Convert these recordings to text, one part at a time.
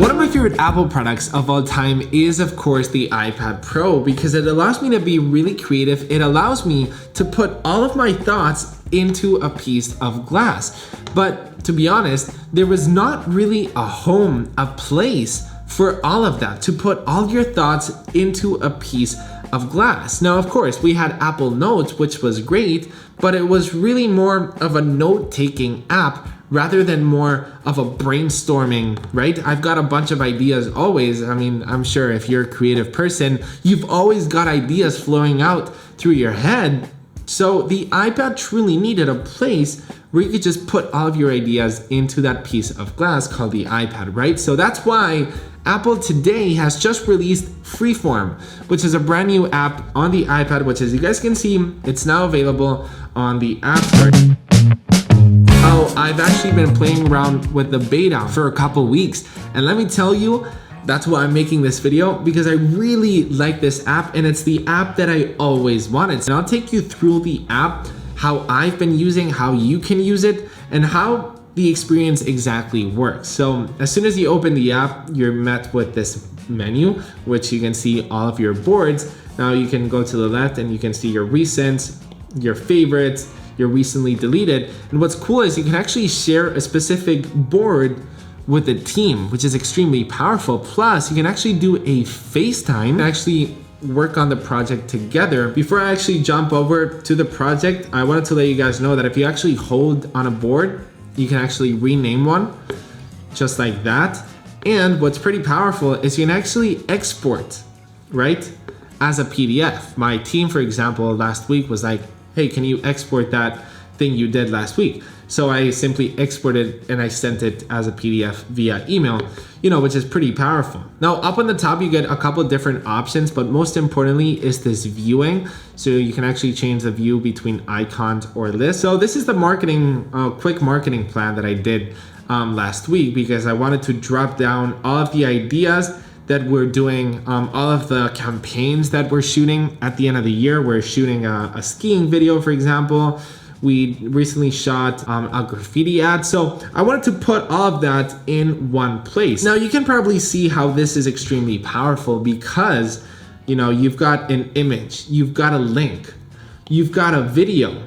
One of my favorite Apple products of all time is, of course, the iPad Pro, because it allows me to be really creative. It allows me to put all of my thoughts into a piece of glass. But to be honest, there was not really a home, a place for all of that, to put all your thoughts into a piece of glass. Now, of course, we had Apple Notes, which was great, but it was really more of a note-taking app rather than more of a brainstorming, right? I've got a bunch of ideas always. I mean, I'm sure if you're a creative person, you've always got ideas flowing out through your head. So the iPad truly needed a place where you could just put all of your ideas into that piece of glass called the iPad, right? So that's why Apple today has just released Freeform, which is a brand new app on the iPad, which, as you guys can see, it's now available on the App Store. Oh, I've actually been playing around with the beta for a couple weeks, and let me tell you, that's why I'm making this video, because I really like this app, and it's the app that I always wanted. So I'll take you through the app, how I've been using, how you can use it, and how the experience exactly works. So as soon as you open the app, you're met with this menu, which you can see all of your boards. Now you can go to the left and you can see your recents, your favorites, your recently deleted. And what's cool is you can actually share a specific board with a team, which is extremely powerful. Plus, you can actually do a FaceTime and actually work on the project together. Before I actually jump over to the project, I wanted to let you guys know that if you actually hold on a board, you can actually rename one just like that. And what's pretty powerful is you can actually export, right, as a PDF. My team, for example, last week was like, hey, can you export that thing you did last week? So I simply exported and I sent it as a PDF via email, which is pretty powerful. Now, up on the top, you get a couple of different options, but most importantly is this viewing. So you can actually change the view between icons or lists. So this is the quick marketing plan that I did last week, because I wanted to drop down all of the ideas that we're doing, all of the campaigns that we're shooting at the end of the year. We're shooting a skiing video, for example. We recently shot a graffiti ad. So I wanted to put all of that in one place. Now you can probably see how this is extremely powerful, because you've got an image, you've got a link, you've got a video,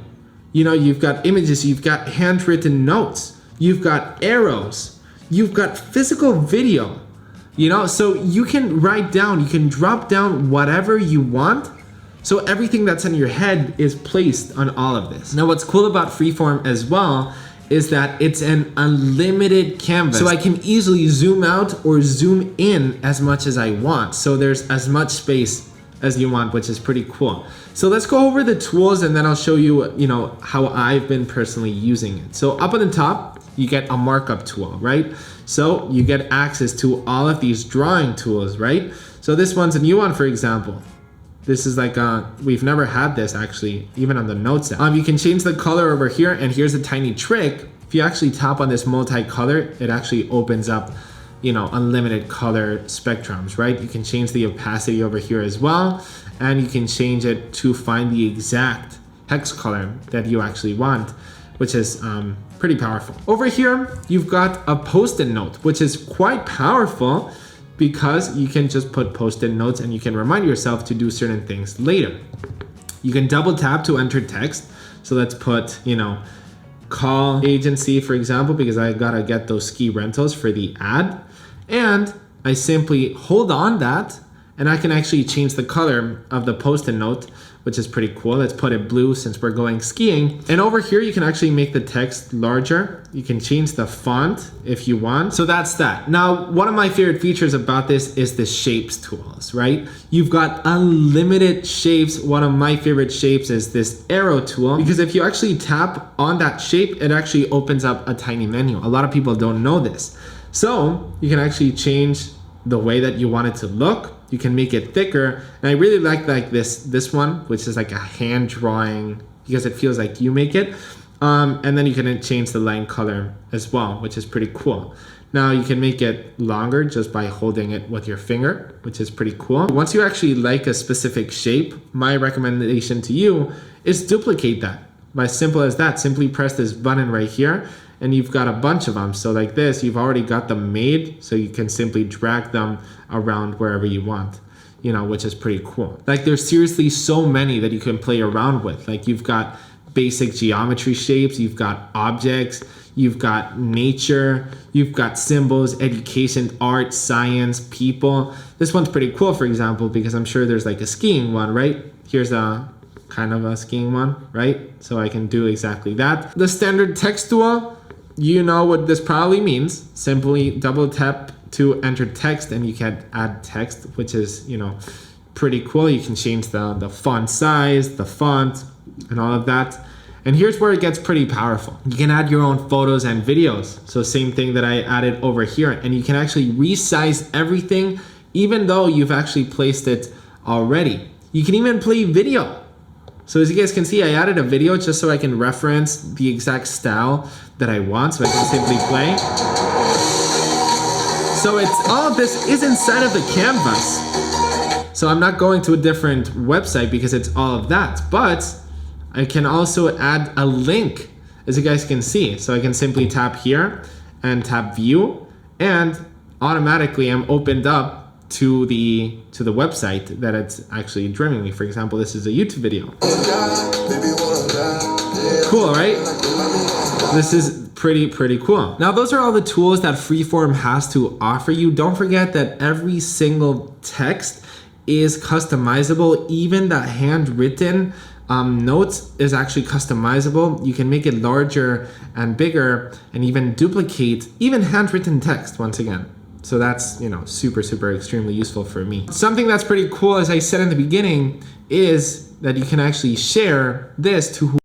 you've got images, you've got handwritten notes, you've got arrows, you've got physical video, so you can write down, you can drop down whatever you want. So everything that's in your head is placed on all of this. Now, what's cool about Freeform as well is that it's an unlimited canvas. So I can easily zoom out or zoom in as much as I want. So there's as much space as you want, which is pretty cool. So let's go over the tools and then I'll show you, how I've been personally using it. So up on the top, you get a markup tool, right? So you get access to all of these drawing tools, right? So this one's a new one, for example. This is like, we've never had this actually, even on the notes app. You can change the color over here, and here's a tiny trick. If you actually tap on this multicolor, it actually opens up, unlimited color spectrums, right? You can change the opacity over here as well, and you can change it to find the exact hex color that you actually want, which is pretty powerful. Over here, you've got a post-it note, which is quite powerful, because you can just put post-it notes and you can remind yourself to do certain things later. You can double tap to enter text. So let's put, call agency, for example, because I gotta get those ski rentals for the ad. And I simply hold on that, and I can actually change the color of the post-it note, which is pretty cool. Let's put it blue since we're going skiing. And over here, you can actually make the text larger. You can change the font if you want. So that's that. Now, one of my favorite features about this is the shapes tools, right? You've got unlimited shapes. One of my favorite shapes is this arrow tool, because if you actually tap on that shape, it actually opens up a tiny menu. A lot of people don't know this. So you can actually change the way that you want it to look. You can make it thicker, and I really like this one, which is like a hand drawing, because it feels like you make it. And then you can change the line color as well, which is pretty cool. Now you can make it longer just by holding it with your finger, which is pretty cool. Once you actually like a specific shape, my recommendation to you is duplicate that. As simple as that, simply press this button right here, and you've got a bunch of them. So like this, you've already got them made, so you can simply drag them around wherever you want, you know, which is pretty cool. Like there's seriously so many that you can play around with. Like you've got basic geometry shapes, you've got objects, you've got nature, you've got symbols, education, art, science, people. This one's pretty cool, for example, because I'm sure there's like a skiing one, right? Here's a kind of a skiing one, right? So I can do exactly that. The standard text tool, you know what this probably means. Simply double tap to enter text and you can add text, which is, you know, pretty cool. You can change the font size, the font, and all of that. And here's where it gets pretty powerful. You can add your own photos and videos. So same thing that I added over here, and you can actually resize everything even though you've actually placed it already. You can even play video. So as you guys can see, I added a video just so I can reference the exact style that I want. So I can simply play. So it's all of this is inside of the canvas. So I'm not going to a different website because it's all of that, but I can also add a link, as you guys can see. So I can simply tap here and tap view, and automatically I'm opened up to the website that it's actually driving me. For example, this is a YouTube video. Cool, right? This is pretty cool. Now those are all the tools that Freeform has to offer you. Don't forget that every single text is customizable. Even the handwritten notes is actually customizable. You can make it larger and bigger and even duplicate even handwritten text once again. So that's, you know, super extremely useful for me. Something that's pretty cool, as I said in the beginning, is that you can actually share this to who.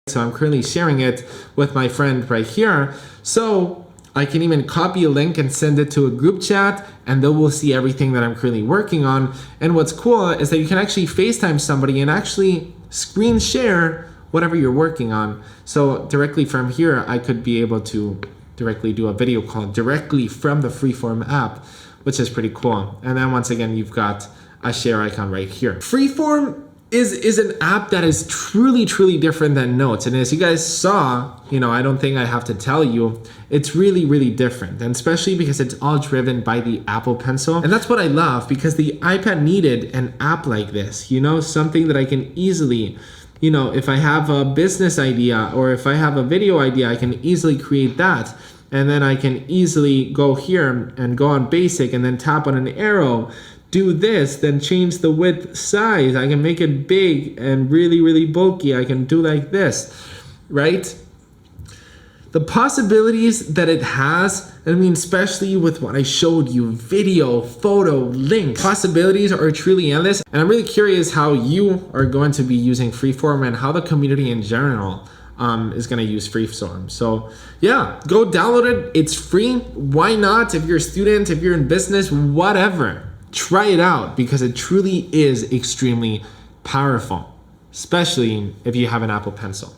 So I'm currently sharing it with my friend right here. So I can even copy a link and send it to a group chat, and they will see everything that I'm currently working on. And what's cool is that you can actually FaceTime somebody and actually screen share whatever you're working on. So directly from here, I could be able to directly do a video call directly from the Freeform app, which is pretty cool. And then once again, you've got a share icon right here. Freeform is an app that is truly different than Notes. And as you guys saw, you know, I don't think I have to tell you, it's really different. And especially because it's all driven by the Apple Pencil. And that's what I love, because the iPad needed an app like this, you know, something that I can easily, you know, if I have a business idea or if I have a video idea, I can easily create that. And then I can easily go here and go on basic and then tap on an arrow, do this, then change the width size. I can make it big and really bulky. I can do like this, right? The possibilities that it has, I mean, especially with what I showed you, video, photo, links, possibilities are truly endless. And I'm really curious how you are going to be using Freeform and how the community in general is going to use Freeform. So yeah, go download it. It's free. Why not? If you're a student, if you're in business, whatever, try it out, because it truly is extremely powerful, especially if you have an Apple Pencil.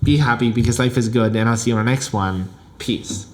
Be happy, because life is good, and I'll see you on the next one. Peace.